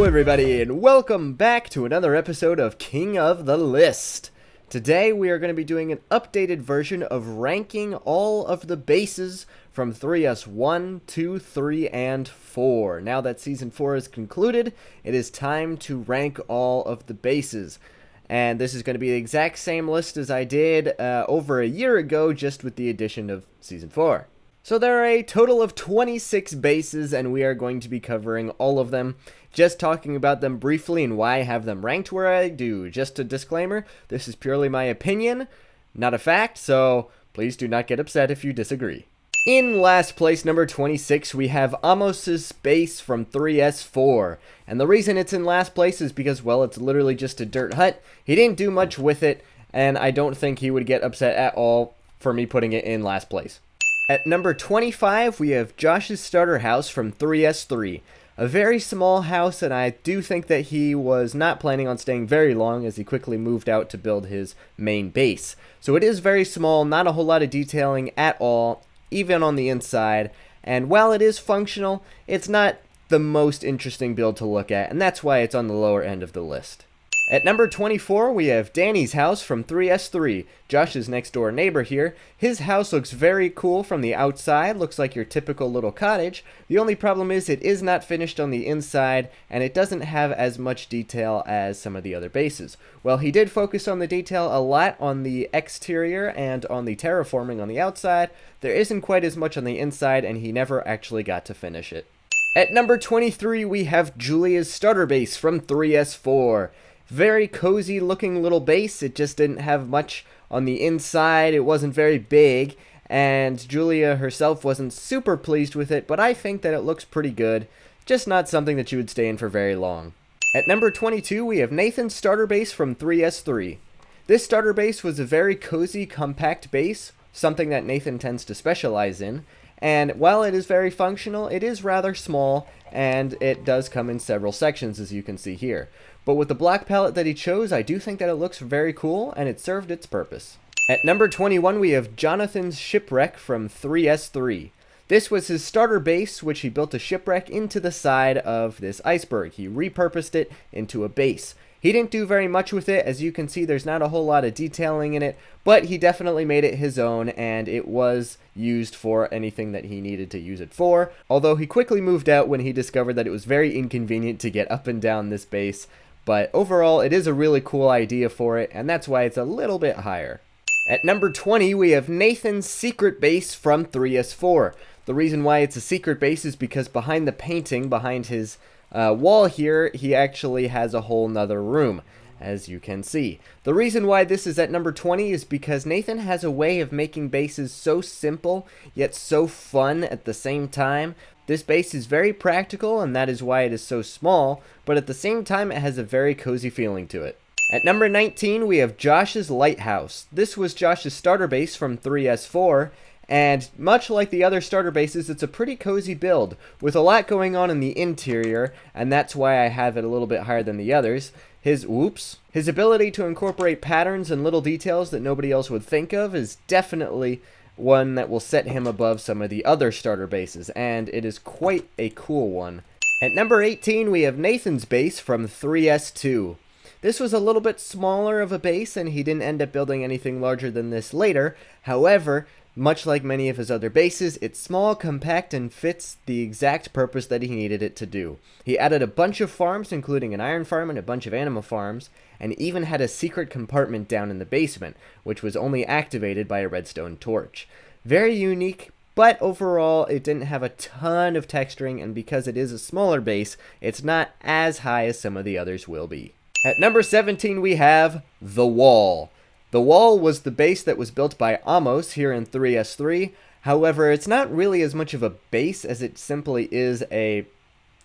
everybody, and welcome back to another episode of King of the List. Today we are going to be doing an updated version of ranking all of the bases from 3S1, 2, 3, and 4. Now that Season 4 is concluded, it is time to rank all of the bases. And this is going to be the exact same list as I did over a year ago, just with the addition of Season 4. So there are a total of 26 bases, and we are going to be covering all of them, just talking about them briefly and why I have them ranked where I do. Just a disclaimer, this is purely my opinion, not a fact, so please do not get upset if you disagree. In last place, number 26, we have Amos's base from 3S4. And the reason it's in last place is because, well, it's literally just a dirt hut. He didn't do much with it, and I don't think he would get upset at all for me putting it in last place. At number 25, we have Josh's starter house from 3S3. A very small house, and I do think that he was not planning on staying very long as he quickly moved out to build his main base. So it is very small, not a whole lot of detailing at all, even on the inside. And while it is functional, it's not the most interesting build to look at, and that's why it's on the lower end of the list. At number 24, we have Danny's house from 3S3, Josh's next door neighbor here. His house looks very cool from the outside, looks like your typical little cottage. The only problem is it is not finished on the inside, and it doesn't have as much detail as some of the other bases. Well, he did focus on the detail a lot on the exterior and on the terraforming on the outside. There isn't quite as much on the inside, and he never actually got to finish it. At number 23, we have Julia's starter base from 3S4. Very cozy looking little base. It just didn't have much on the inside. It wasn't very big, and Julia herself wasn't super pleased with it, but I think that it looks pretty good. Just not something that you would stay in for very long. At number 22, we have Nathan's starter base from 3S3. This starter base was a very cozy, compact base, something that Nathan tends to specialize in. And while it is very functional, it is rather small, and it does come in several sections, as you can see here. But with the block palette that he chose, I do think that it looks very cool, and it served its purpose. At number 21, we have Jonathan's shipwreck from 3S3. This was his starter base, which he built a shipwreck into the side of this iceberg. He repurposed it into a base. He didn't do very much with it. As you can see, there's not a whole lot of detailing in it, but he definitely made it his own, and it was used for anything that he needed to use it for, although he quickly moved out when he discovered that it was very inconvenient to get up and down this base. But overall, it is a really cool idea for it, and that's why it's a little bit higher. At number 20, we have Nathan's secret base from 3S4. The reason why it's a secret base is because behind the painting, behind his wall here, he actually has a whole nother room, as you can see. The reason why this is at number 20 is because Nathan has a way of making bases so simple, yet so fun at the same time. This base is very practical, and that is why it is so small, but at the same time it has a very cozy feeling to it. At number 19, we have Josh's lighthouse. This was Josh's starter base from 3S4, and much like the other starter bases, it's a pretty cozy build, with a lot going on in the interior, and that's why I have it a little bit higher than the others. His ability to incorporate patterns and little details that nobody else would think of is definitely one that will set him above some of the other starter bases, and it is quite a cool one. At number 18, we have Nathan's base from 3S2. This was a little bit smaller of a base, and he didn't end up building anything larger than this later. However, much like many of his other bases, it's small, compact, and fits the exact purpose that he needed it to do. He added a bunch of farms, including an iron farm and a bunch of animal farms, and even had a secret compartment down in the basement, which was only activated by a redstone torch. Very unique, but overall it didn't have a ton of texturing, and because it is a smaller base, it's not as high as some of the others will be. At number 17, we have The Wall. The Wall was the base that was built by Amos here in 3S3. However, it's not really as much of a base as it simply is a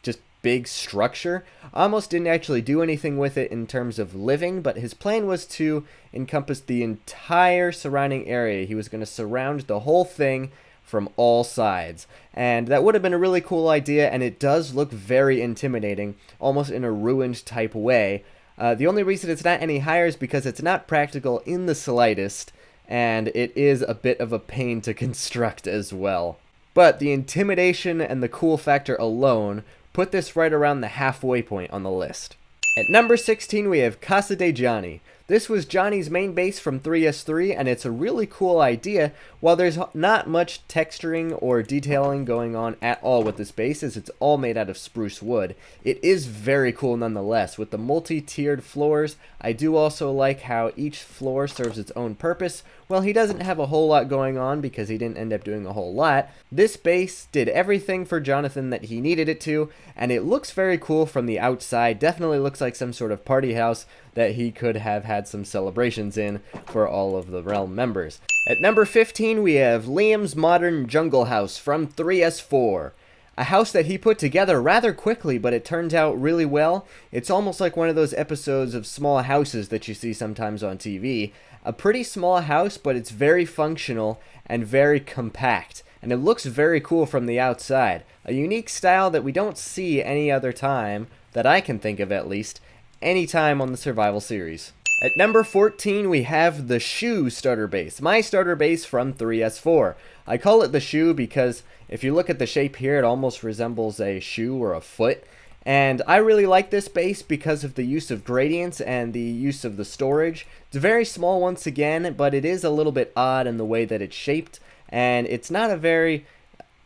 just big structure. Amos didn't actually do anything with it in terms of living, but his plan was to encompass the entire surrounding area. He was going to surround the whole thing from all sides, and that would have been a really cool idea, and it does look very intimidating, almost in a ruined type way. The only reason it's not any higher is because it's not practical in the slightest, and it is a bit of a pain to construct as well. But the intimidation and the cool factor alone put this right around the halfway point on the list. At number 16, we have Casa de Johnny. This was Johnny's main base from 3S3, and it's a really cool idea. While there's not much texturing or detailing going on at all with this base, as it's all made out of spruce wood, it is very cool nonetheless. With the multi-tiered floors, I do also like how each floor serves its own purpose. Well, he doesn't have a whole lot going on because he didn't end up doing a whole lot. This base did everything for Jonathan that he needed it to, and it looks very cool from the outside. Definitely looks like some sort of party house that he could have had some celebrations in for all of the realm members. At number 15, we have Liam's Modern Jungle House from 3S4. A house that he put together rather quickly, but it turns out really well. It's almost like one of those episodes of Small Houses that you see sometimes on TV. A pretty small house, but it's very functional and very compact. And it looks very cool from the outside. A unique style that we don't see any other time, that I can think of at least, any time on the survival series. At number 14, we have the Shoe starter base, my starter base from 3S4. I call it the Shoe because if you look at the shape here, it almost resembles a shoe or a foot. And I really like this base because of the use of gradients and the use of the storage. It's very small once again, but it is a little bit odd in the way that it's shaped, and it's not a very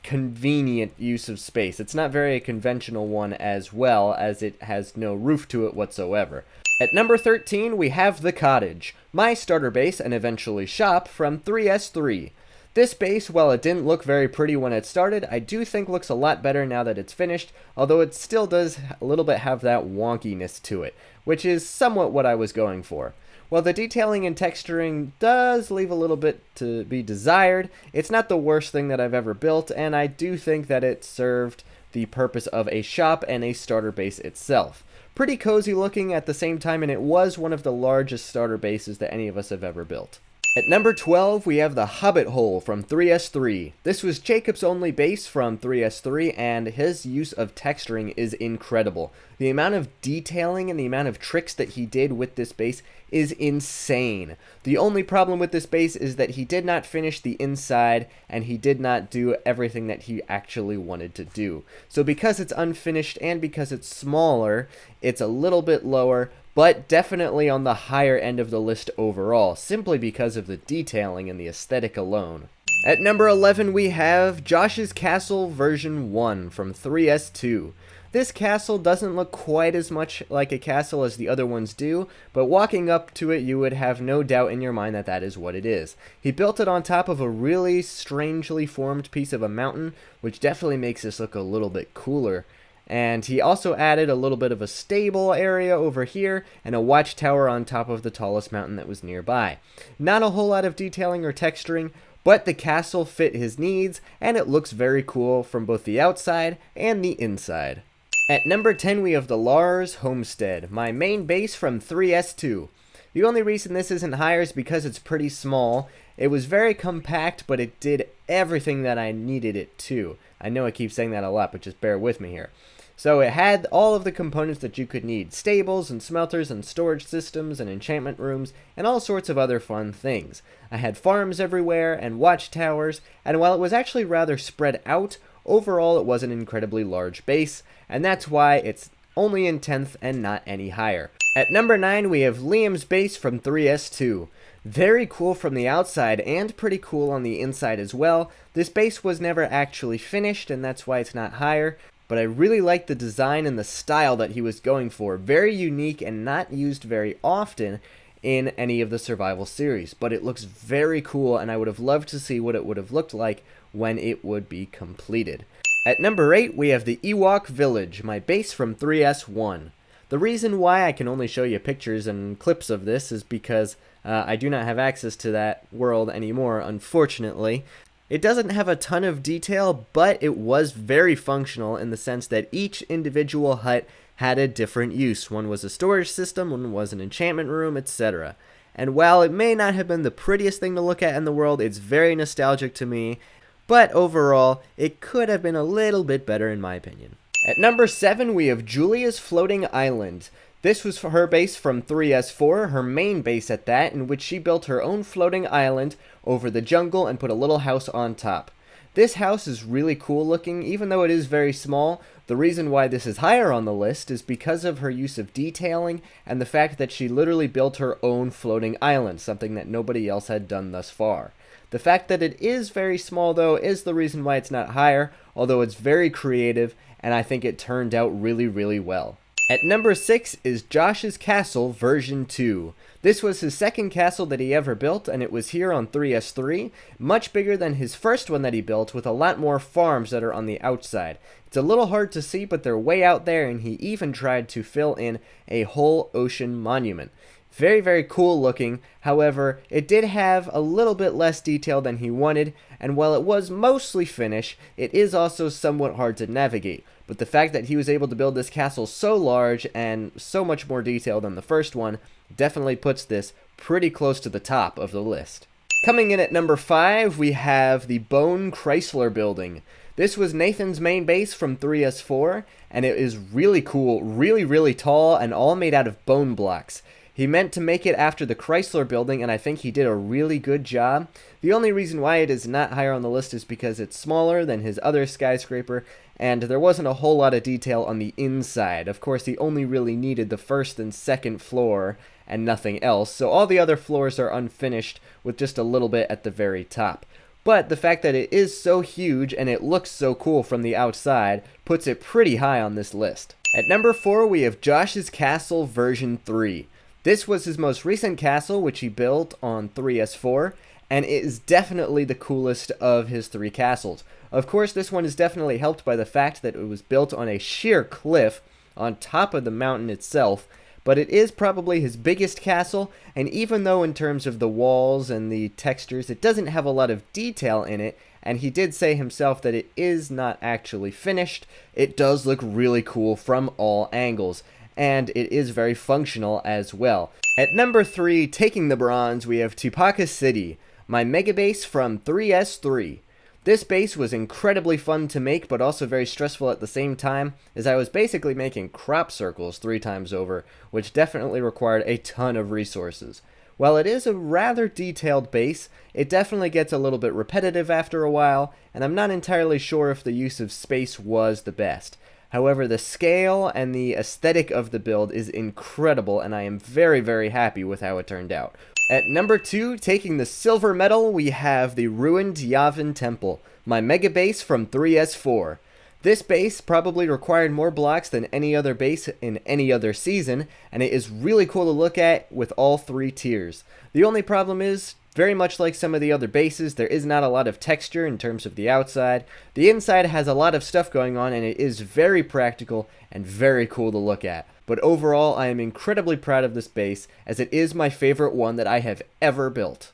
convenient use of space. It's not very a conventional one, as well as it has no roof to it whatsoever. At number 13, we have the Cottage, my starter base and eventually shop from 3S3. This base, while it didn't look very pretty when it started, I do think looks a lot better now that it's finished, although it still does a little bit have that wonkiness to it, which is somewhat what I was going for. While the detailing and texturing does leave a little bit to be desired, it's not the worst thing that I've ever built, and I do think that it served the purpose of a shop and a starter base itself. Pretty cozy looking at the same time, and it was one of the largest starter bases that any of us have ever built. At number 12, we have the Hobbit Hole from 3S3. This was Jacob's only base from 3S3, and his use of texturing is incredible. The amount of detailing and the amount of tricks that he did with this base is insane. The only problem with this base is that he did not finish the inside, and he did not do everything that he actually wanted to do. So because it's unfinished and because it's smaller, it's a little bit lower, but definitely on the higher end of the list overall, simply because of the detailing and the aesthetic alone. At number 11, we have Josh's Castle version 1 from 3S2. This castle doesn't look quite as much like a castle as the other ones do, but walking up to it, you would have no doubt in your mind that that is what it is. He built it on top of a really strangely formed piece of a mountain, which definitely makes this look a little bit cooler. And he also added a little bit of a stable area over here and a watchtower on top of the tallest mountain that was nearby. Not a whole lot of detailing or texturing, but the castle fit his needs, and it looks very cool from both the outside and the inside. At number 10, we have the Lars Homestead, my main base from 3S2. The only reason this isn't higher is because it's pretty small. It was very compact, but it did everything that I needed it to. I know I keep saying that a lot, but just bear with me here. So it had all of the components that you could need. Stables and smelters and storage systems and enchantment rooms and all sorts of other fun things. I had farms everywhere and watchtowers, and while it was actually rather spread out, overall it was an incredibly large base, and that's why it's only in 10th and not any higher. At number 9, we have Liam's base from 3S2. Very cool from the outside and pretty cool on the inside as well. This base was never actually finished, and that's why it's not higher. But I really like the design and the style that he was going for. Very unique and not used very often in any of the survival series. But it looks very cool, and I would have loved to see what it would have looked like when it would be completed. At number 8, we have the Ewok Village, my base from 3S1. The reason why I can only show you pictures and clips of this is because I do not have access to that world anymore, unfortunately. It doesn't have a ton of detail, but it was very functional in the sense that each individual hut had a different use. One was a storage system, one was an enchantment room, etc. And while it may not have been the prettiest thing to look at in the world, it's very nostalgic to me, but overall, it could have been a little bit better in my opinion. At number 7, we have Julia's Floating Island. This was for her base from 3S4, her main base at that, in which she built her own floating island over the jungle and put a little house on top. This house is really cool looking, even though it is very small. The reason why this is higher on the list is because of her use of detailing and the fact that she literally built her own floating island, something that nobody else had done thus far. The fact that it is very small, though, is the reason why it's not higher, although it's very creative, and I think it turned out really, really well. At number 6 is Josh's Castle version 2. This was his second castle that he ever built, and it was here on 3S3, much bigger than his first one that he built, with a lot more farms that are on the outside. It's a little hard to see, but they're way out there, and he even tried to fill in a whole ocean monument. Very, very cool looking. However, it did have a little bit less detail than he wanted, and while it was mostly finished, it is also somewhat hard to navigate. But the fact that he was able to build this castle so large and so much more detail than the first one definitely puts this pretty close to the top of the list. Coming in at number 5, we have the Bone Chrysler building. This was Nathan's main base from 3S4, and it is really cool, really, really tall, and all made out of bone blocks. He meant to make it after the Chrysler building, and I think he did a really good job. The only reason why it is not higher on the list is because it's smaller than his other skyscraper, and there wasn't a whole lot of detail on the inside. Of course, he only really needed the first and second floor and nothing else, so all the other floors are unfinished with just a little bit at the very top. But the fact that it is so huge and it looks so cool from the outside puts it pretty high on this list. At number 4, we have Josh's Castle version 3. This was his most recent castle, which he built on 3S4, and it is definitely the coolest of his 3 castles. Of course, this one is definitely helped by the fact that it was built on a sheer cliff on top of the mountain itself, but it is probably his biggest castle, and even though in terms of the walls and the textures, it doesn't have a lot of detail in it, and he did say himself that it is not actually finished, it does look really cool from all angles. And it is very functional as well. At number 3, taking the bronze, we have Tupaka City, my mega base from 3S3. This base was incredibly fun to make, but also very stressful at the same time, as I was basically making crop circles 3 times over, which definitely required a ton of resources. While it is a rather detailed base, it definitely gets a little bit repetitive after a while, and I'm not entirely sure if the use of space was the best. However, the scale and the aesthetic of the build is incredible, and I am very, very happy with how it turned out. At number 2, taking the silver medal, we have the ruined Yavin Temple, my mega base from 3S4. This base probably required more blocks than any other base in any other season, and it is really cool to look at with all 3 tiers. The only problem is, very much like some of the other bases, there is not a lot of texture in terms of the outside. The inside has a lot of stuff going on, and it is very practical and very cool to look at. But overall, I am incredibly proud of this base, as it is my favorite one that I have ever built.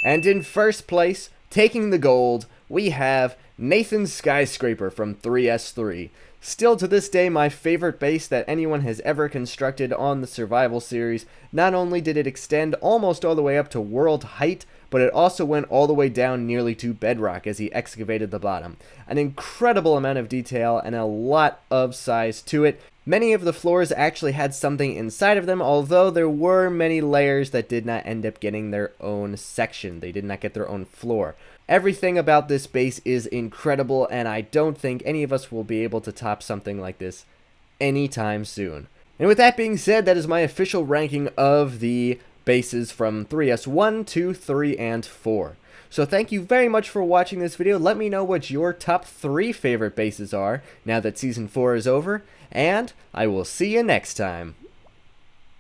And in first place, taking the gold, we have Nathan's Skyscraper from 3S3. Still to this day my favorite base that anyone has ever constructed on the survival series. Not only did it extend almost all the way up to world height, but it also went all the way down nearly to bedrock as he excavated the bottom. An incredible amount of detail and a lot of size to it. Many of the floors actually had something inside of them, although there were many layers that did not end up getting their own section. They did not get their own floor. Everything about this base is incredible, and I don't think any of us will be able to top something like this anytime soon. And with that being said, that is my official ranking of the bases from 3S1, 2, 3, and 4. So thank you very much for watching this video. Let me know what your top 3 favorite bases are now that Season 4 is over, and I will see you next time.